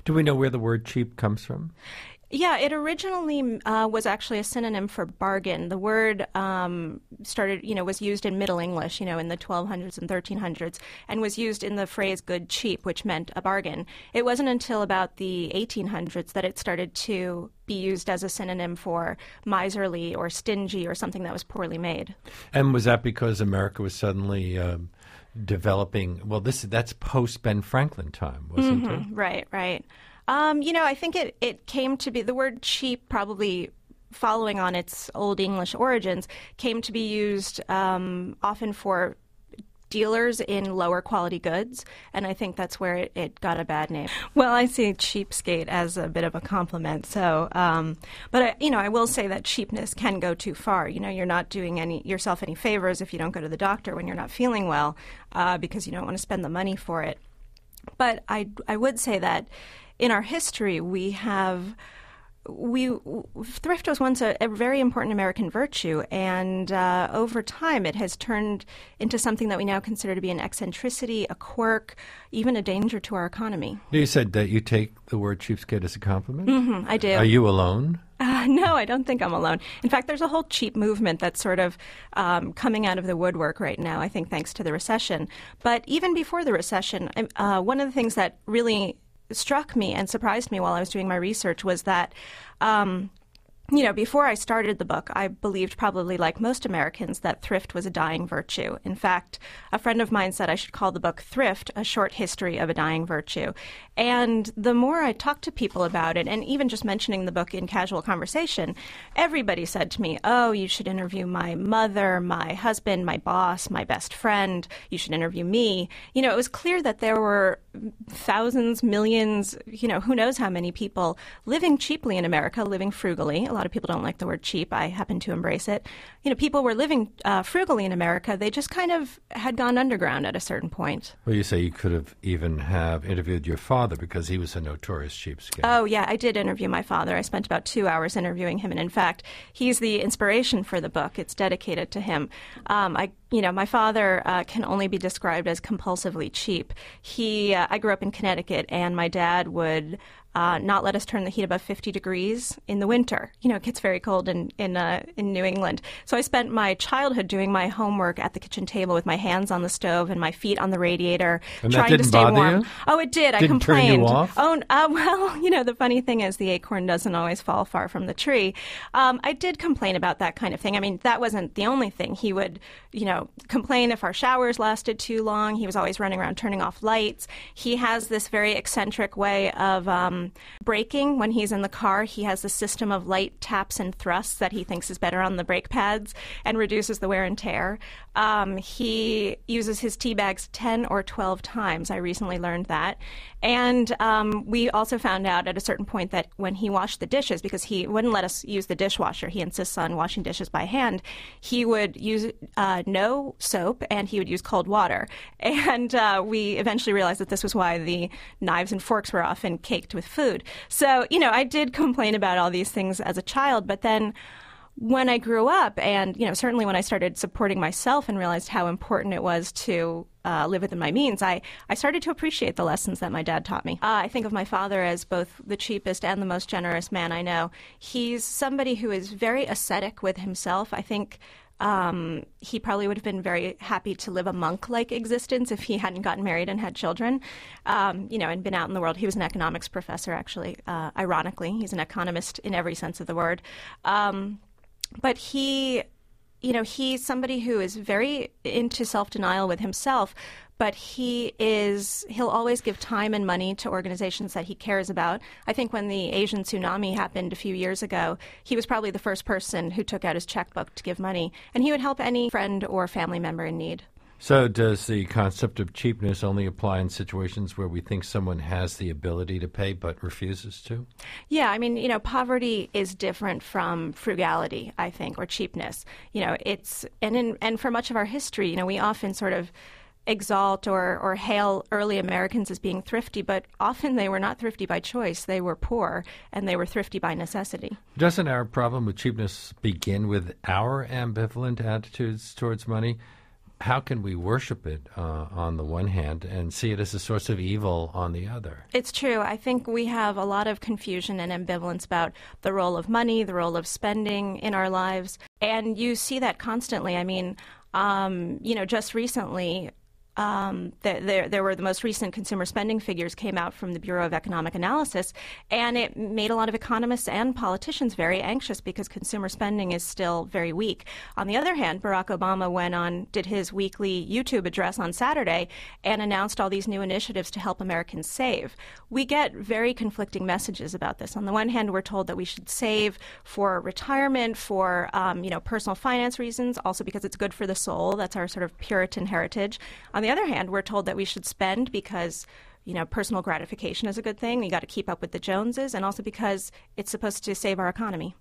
Do we know where the word cheap comes from? Yeah, it originally was actually a synonym for bargain. The word was used in Middle English, in the 1200s and 1300s, and was used in the phrase good cheap, which meant a bargain. It wasn't until about the 1800s that it started to be used as a synonym for miserly or stingy or something that was poorly made. And was that because America was suddenly developing? Well, that's post-Ben Franklin time, wasn't it? Right. I think it came to be, the word cheap, probably following on its Old English origins, came to be used often for dealers in lower quality goods, and I think that's where it got a bad name. Well, I see cheapskate as a bit of a compliment. So, but I will say that cheapness can go too far. You're not doing yourself any favors if you don't go to the doctor when you're not feeling well, because you don't want to spend the money for it. But I would say that in our history, thrift was once a very important American virtue, and over time it has turned into something that we now consider to be an eccentricity, a quirk, even a danger to our economy. You said that you take the word cheapskate as a compliment? Mm-hmm, I do. Are you alone? No, I don't think I'm alone. In fact, there's a whole cheap movement that's sort of coming out of the woodwork right now, I think, thanks to the recession. But even before the recession, one of the things that really struck me and surprised me while I was doing my research was that, before I started the book, I believed, probably like most Americans, that thrift was a dying virtue. In fact, a friend of mine said I should call the book Thrift, A Short History of a Dying Virtue. And the more I talked to people about it, and even just mentioning the book in casual conversation, everybody said to me, oh, you should interview my mother, my husband, my boss, my best friend. You should interview me. It was clear that there were thousands, millions, who knows how many people living cheaply in America, living frugally. A lot of people don't like the word cheap. I happen to embrace it. People were living frugally in America. They just kind of had gone underground at a certain point. Well, you say you could have even interviewed your father because he was a notorious cheapskate. Oh, yeah, I did interview my father. I spent about 2 hours interviewing him. And in fact, he's the inspiration for the book. It's dedicated to him. My father can only be described as compulsively cheap. I grew up in Connecticut, and my dad would not let us turn the heat above 50 degrees in the winter. It gets very cold in New England. So I spent my childhood doing my homework at the kitchen table with my hands on the stove and my feet on the radiator, and trying to stay warm. You? Oh, it did. Didn't I complained. Turn you off? Oh, well, the funny thing is the acorn doesn't always fall far from the tree. I did complain about that kind of thing. I mean, that wasn't the only thing. He would, complain if our showers lasted too long. He was always running around turning off lights. He has this very eccentric way of braking when he's in the car. He has a system of light taps and thrusts that he thinks is better on the brake pads and reduces the wear and tear. He uses his tea bags 10 or 12 times. I recently learned that. And we also found out at a certain point that when he washed the dishes, because he wouldn't let us use the dishwasher, he insists on washing dishes by hand, he would use no soap and he would use cold water. And we eventually realized that this was why the knives and forks were often caked with food. So, I did complain about all these things as a child, but then when I grew up and, certainly when I started supporting myself and realized how important it was to live within my means, I started to appreciate the lessons that my dad taught me. I think of my father as both the cheapest and the most generous man I know. He's somebody who is very ascetic with himself. I think he probably would have been very happy to live a monk-like existence if he hadn't gotten married and had children, and been out in the world. He was an economics professor, actually. Ironically, he's an economist in every sense of the word. But he's somebody who is very into self-denial with himself, but he'll always give time and money to organizations that he cares about. I think when the Asian tsunami happened a few years ago, he was probably the first person who took out his checkbook to give money, and he would help any friend or family member in need. So does the concept of cheapness only apply in situations where we think someone has the ability to pay but refuses to? Yeah, I mean, poverty is different from frugality, I think, or cheapness. And for much of our history, we often sort of exalt or hail early Americans as being thrifty, but often they were not thrifty by choice. They were poor, and they were thrifty by necessity. Doesn't our problem with cheapness begin with our ambivalent attitudes towards money? how can we worship it on the one hand and see it as a source of evil on the other? It's true. I think we have a lot of confusion and ambivalence about the role of money, the role of spending in our lives, and you see that constantly. I mean, just recently, there were the most recent consumer spending figures came out from the Bureau of Economic Analysis, and it made a lot of economists and politicians very anxious because consumer spending is still very weak. On the other hand, Barack Obama did his weekly YouTube address on Saturday and announced all these new initiatives to help Americans save. We get very conflicting messages about this. On the one hand, we're told that we should save for retirement, for personal finance reasons, also because it's good for the soul. That's our sort of Puritan heritage. On the other hand, we're told that we should spend because, personal gratification is a good thing. You got to keep up with the Joneses, and also because it's supposed to save our economy.